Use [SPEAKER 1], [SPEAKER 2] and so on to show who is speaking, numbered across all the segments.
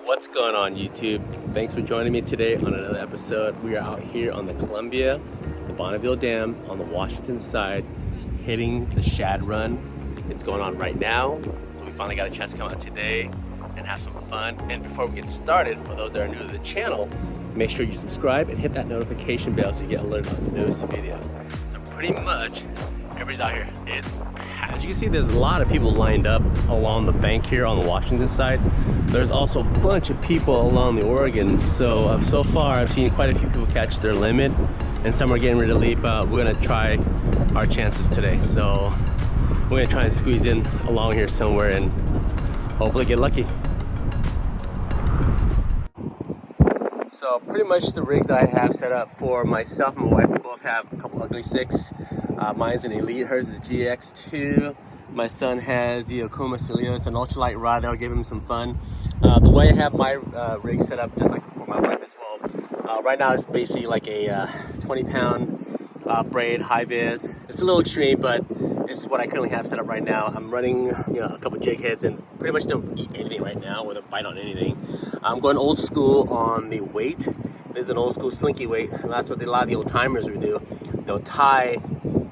[SPEAKER 1] What's going on, YouTube? Thanks for joining me today on another episode. We are out here on the Columbia, the Bonneville Dam on the Washington side, hitting the shad run. It's going on right now, so we finally got a chance to come out today and have some fun. And before we get started, for those that are new to the channel, make sure you subscribe and hit that notification bell so you get alerted on the newest video. So pretty much, everybody's out here. As you can see, there's a lot of people lined up along the bank here on the Washington side. There's also a bunch of people along the Oregon. So far, I've seen quite a few people catch their limit, and some are getting ready to leap. We're gonna try our chances today. So we're gonna try and squeeze in along here somewhere and hopefully get lucky. So pretty much the rigs that I have set up for myself and my wife, we both have a couple ugly sticks. Mine's an Elite, hers is a GX2. My son has the Okuma Celio. It's an ultralight rod that'll give him some fun. The way I have my rig set up, just like for my wife as well, right now it's basically like a 20-pound braid high vis. It's a little extreme, but it's what I currently have set up right now. I'm running, a couple jig heads and pretty much don't eat anything right now or bite on anything. I'm going old school on the weight. This is an old school slinky weight, and that's what a lot of the old timers would do. They'll tie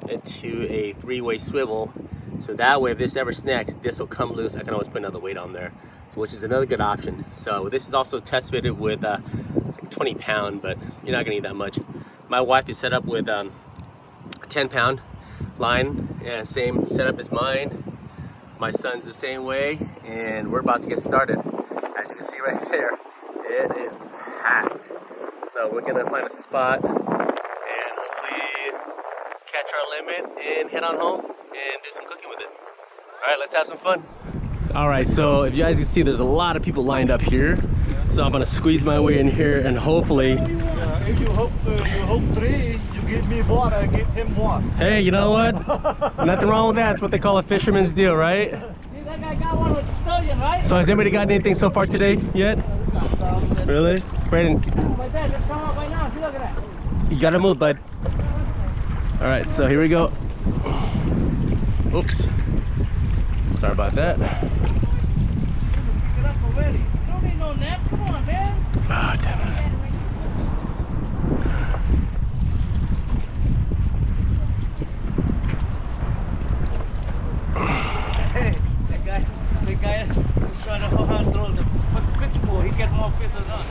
[SPEAKER 1] it to a three-way swivel, so that way if this ever snacks, this will come loose. I can always put another weight on there, so which is another good option. So this is also test fitted with it's like 20-pound, but you're not gonna need that much. My wife is set up with a 10-pound line, and same setup as mine. My son's the same way, and we're about to get started. As you can see right there, it is packed. So we're gonna find a spot and hopefully catch our limit and head on home and do some cooking with it. All right, let's have some fun. All right, so if you guys can see, there's a lot of people lined up here. So I'm gonna squeeze my way in here and hopefully.
[SPEAKER 2] If you hope three, you give me one, I give him one.
[SPEAKER 1] Hey, you know what? Nothing wrong with that. It's what they call a fisherman's deal, right?
[SPEAKER 3] See, that guy got one with the stallion, right?
[SPEAKER 1] So has anybody got anything so far today yet? Really? Brayden,
[SPEAKER 3] My dad just come up right now. See, look at that.
[SPEAKER 1] you gotta move, bud. All right, so here we go. Oops. Sorry about that.
[SPEAKER 3] Pick it up already. You don't need no net. Come on, man.
[SPEAKER 1] Ah, damn it.
[SPEAKER 3] Hey, the guy was trying to hand throw the fish pool. He get more fish than us.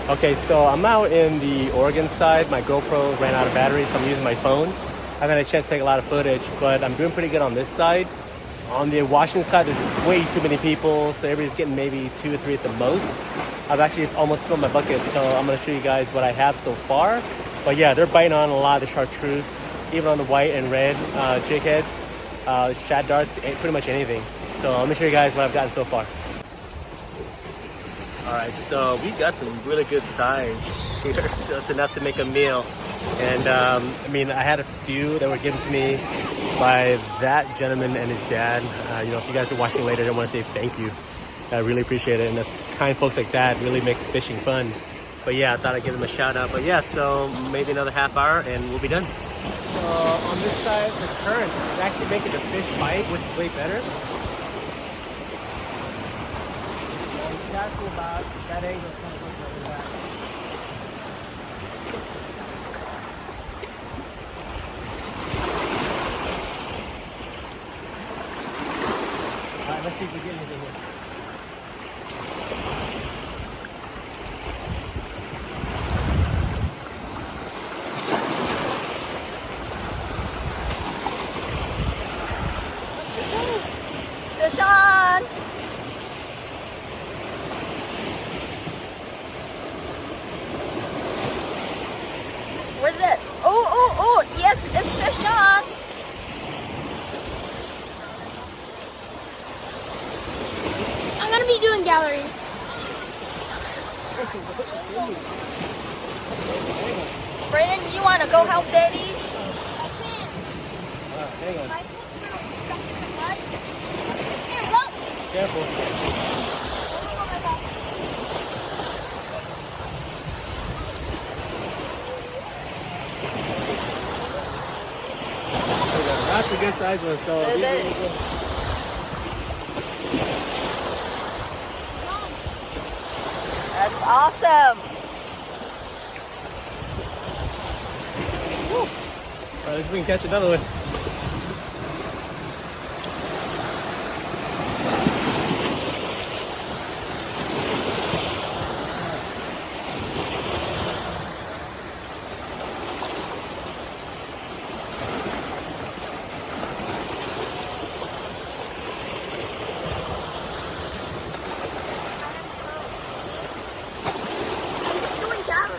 [SPEAKER 1] Okay, so I'm out in the Oregon side. My GoPro ran out of battery, so I'm using my phone. I haven't had a chance to take a lot of footage, but I'm doing pretty good on this side. On the Washington side, there's way too many people, so everybody's getting maybe 2 or 3 at the most. I've actually almost filled my bucket, so I'm gonna show you guys what I have so far. But yeah, they're biting on a lot of the chartreuse, even on the white and red jig heads, shad darts, pretty much anything. So let me show you guys what I've gotten so far. All right, so we got some really good size here, so it's enough to make a meal. And I mean, I had a few that were given to me by that gentleman and his dad. If you guys are watching later, I want to say thank you. I really appreciate it, and that's kind folks like that really makes fishing fun. But yeah, I thought I'd give them a shout out. But yeah, so maybe another half hour and we'll be done. So on this side, the current is actually making the fish bite, which is way better. Exactly about that angle. Alright, let's see if we get anything here.
[SPEAKER 4] Fish on! Where's it? Oh, yes, it's fish on! I'm gonna be doing gallery. Brayden, you wanna go help Daddy? I can.
[SPEAKER 1] Hang on.
[SPEAKER 4] My foot's a little stuck in the mud. Here we go.
[SPEAKER 1] Careful. That's a good size one. So
[SPEAKER 4] Is it? That's awesome.
[SPEAKER 1] All right, let's see if we can catch another one.
[SPEAKER 4] I'm just doing that.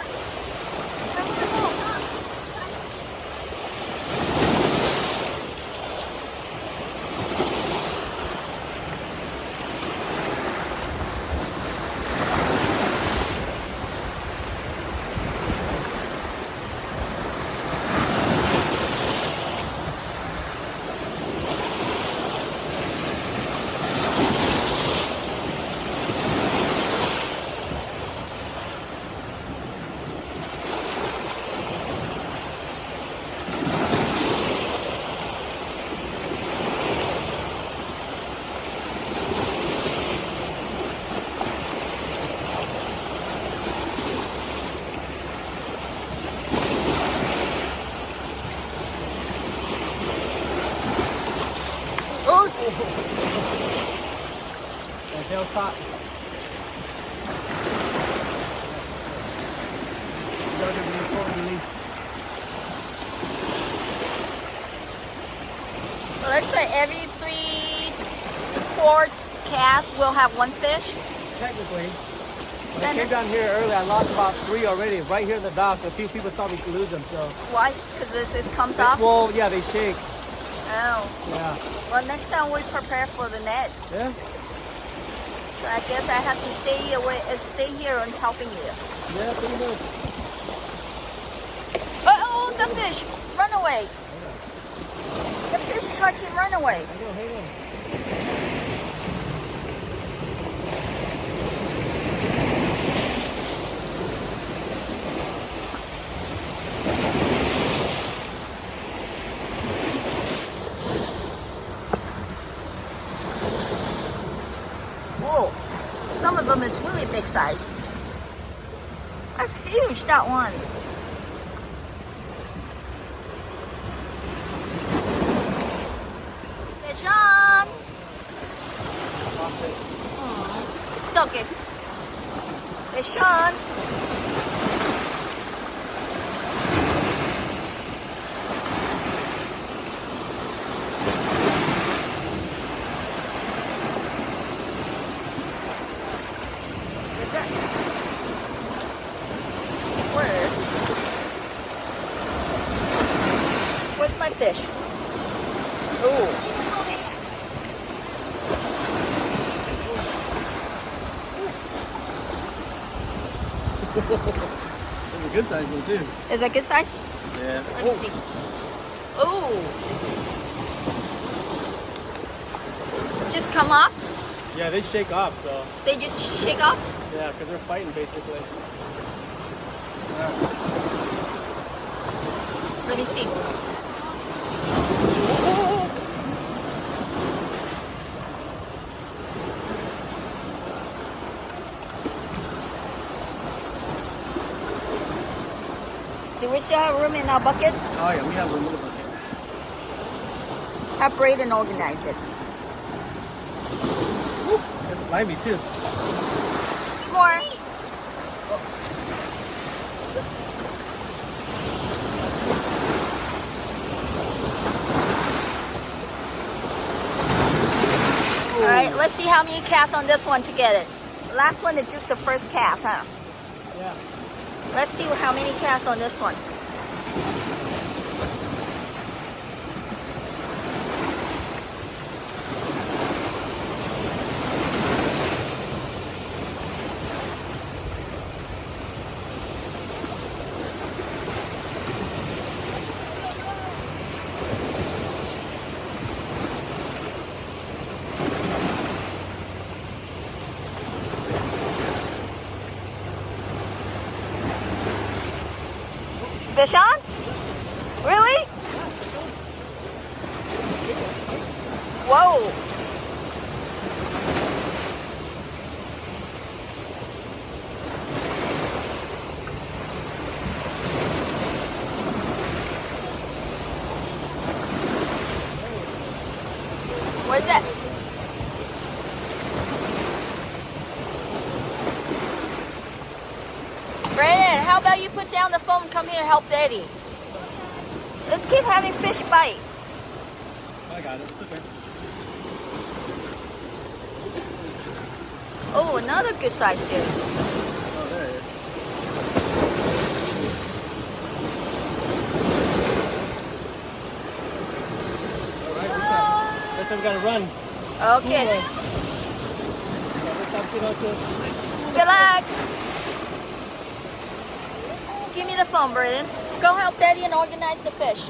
[SPEAKER 1] My tail's caught.
[SPEAKER 4] Let's say every 3-4 casts we'll have one fish.
[SPEAKER 1] Technically. When I came down here early, I lost about 3 already, right here in the dock. A few people saw me lose them, so.
[SPEAKER 4] Why? Because this comes off?
[SPEAKER 1] Well, yeah, they shake.
[SPEAKER 4] Oh.
[SPEAKER 1] Yeah.
[SPEAKER 4] Well, next time we prepare for the net.
[SPEAKER 1] Yeah?
[SPEAKER 4] So I guess I have to stay away, stay here and helping you.
[SPEAKER 1] Yeah, pretty much.
[SPEAKER 4] Oh, the fish! Run away! The fish tried to run away.
[SPEAKER 1] Hang on.
[SPEAKER 4] Whoa! Some of them is really big size. That's huge, that one. Fish on! It's okay. Fish on! Where's that? Where? Where's my fish? Oh.
[SPEAKER 1] That's a good size one, too.
[SPEAKER 4] Is that good size?
[SPEAKER 1] Yeah.
[SPEAKER 4] Let me see. Oh. Just come off?
[SPEAKER 1] Yeah, they shake off, so.
[SPEAKER 4] They just shake off?
[SPEAKER 1] Yeah, because they're fighting, basically.
[SPEAKER 4] Let me see. Do we still have room in our bucket?
[SPEAKER 1] Oh, yeah, we have room in the bucket.
[SPEAKER 4] I prayed and organized it.
[SPEAKER 1] It's slimy, too.
[SPEAKER 4] More. All right, let's see how many casts on this one to get it. Last one is just the first cast, huh?
[SPEAKER 1] Yeah.
[SPEAKER 4] Let's see how many casts on this one. Fish on? Really? Whoa. how about you put down the phone and come here and help Daddy? Let's keep having fish bite.
[SPEAKER 1] I got it. It's okay.
[SPEAKER 4] Oh, another good size dude.
[SPEAKER 1] Oh, there it is. All right, this time we gotta run.
[SPEAKER 4] Okay.
[SPEAKER 1] This time, you know,
[SPEAKER 4] Good luck. Give me the phone, Braden. Go help Daddy and organize the fish.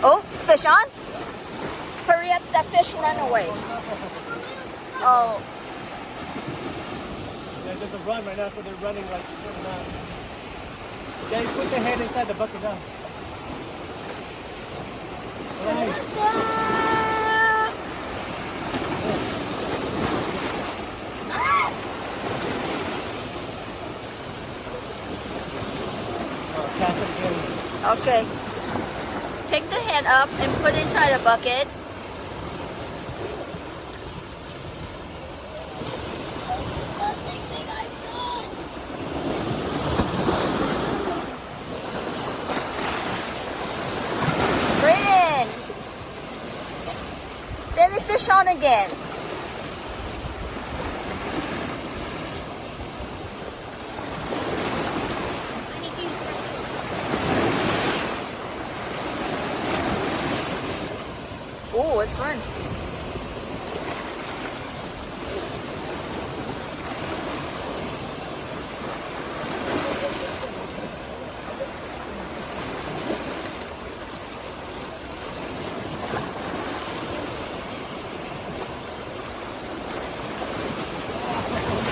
[SPEAKER 4] Oh, fish on? Hurry up, that fish ran away. Oh.
[SPEAKER 1] Yeah, there's a run right now, so they're running like certain amount. Daddy, put the head inside the bucket now. Right. Cast it again.
[SPEAKER 4] Okay. Pick the head up and put it inside a bucket. Brayden! There is fish on again. Oh, it's fun.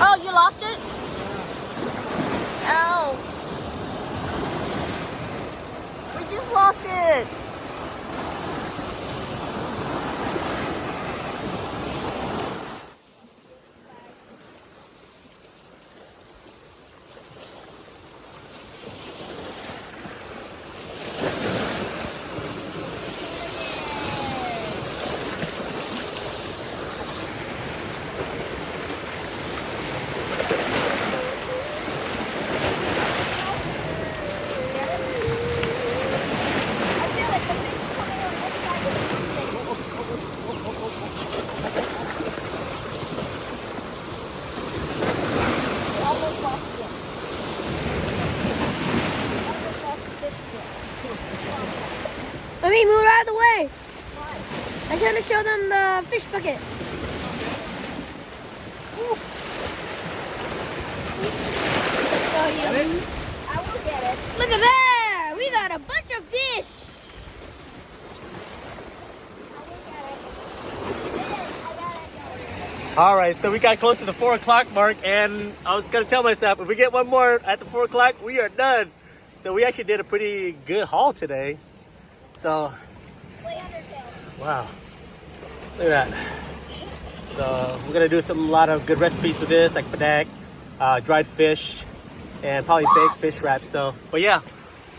[SPEAKER 4] Oh, you lost it? Ow. We just lost it.
[SPEAKER 5] Let me move out of the way. I'm trying to show them the fish bucket.
[SPEAKER 4] I will get it.
[SPEAKER 5] Look at that. We got a bunch of fish.
[SPEAKER 1] All right, so we got close to the 4 o'clock mark, and I was gonna tell myself, if we get one more at the 4 o'clock, we are done. So we actually did a pretty good haul today. So, wow, look at that. So we're gonna do a lot of good recipes with this, like padak, dried fish, and probably baked fish wraps. So, but yeah,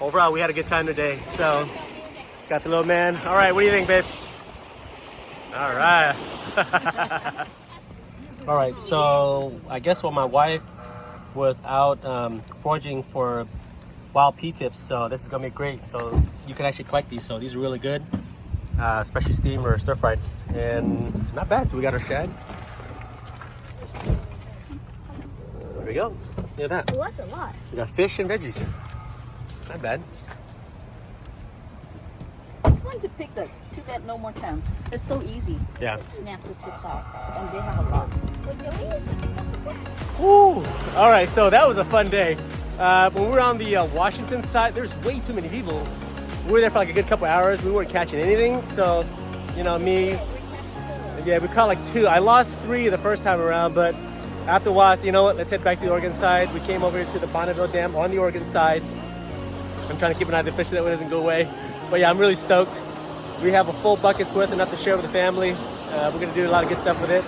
[SPEAKER 1] overall we had a good time today. So, got the little man. All right, what do you think, babe? All right. All right, so I guess while my wife was out foraging for wild pea tips, so this is gonna be great. So you can actually collect these. So these are really good, especially steamed or stir fried, and not bad. So we got our shad. There we go. Look at that.
[SPEAKER 5] Oh, that's a lot.
[SPEAKER 1] We got fish and veggies. Not bad.
[SPEAKER 6] It's fun to pick this. Too bad no more time. It's so easy.
[SPEAKER 1] Yeah.
[SPEAKER 6] Snap the tips out, and they have a lot.
[SPEAKER 1] Woo! All right, so that was a fun day. When we were on the Washington side, there's way too many people. We were there for like a good couple hours. We weren't catching anything. So, you know, me, yeah, we caught like 2. I lost 3 the first time around, but after a while, so you know what? Let's head back to the Oregon side. We came over to the Bonneville Dam on the Oregon side. I'm trying to keep an eye on the fish so that it doesn't go away. But yeah, I'm really stoked. We have a full bucket's worth, enough to share with the family. We're gonna do a lot of good stuff with it.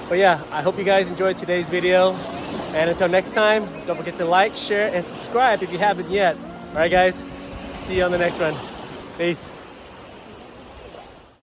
[SPEAKER 1] But yeah, I hope you guys enjoyed today's video. And until next time, don't forget to like, share, and subscribe if you haven't yet. All right, guys. See you on the next one. Peace.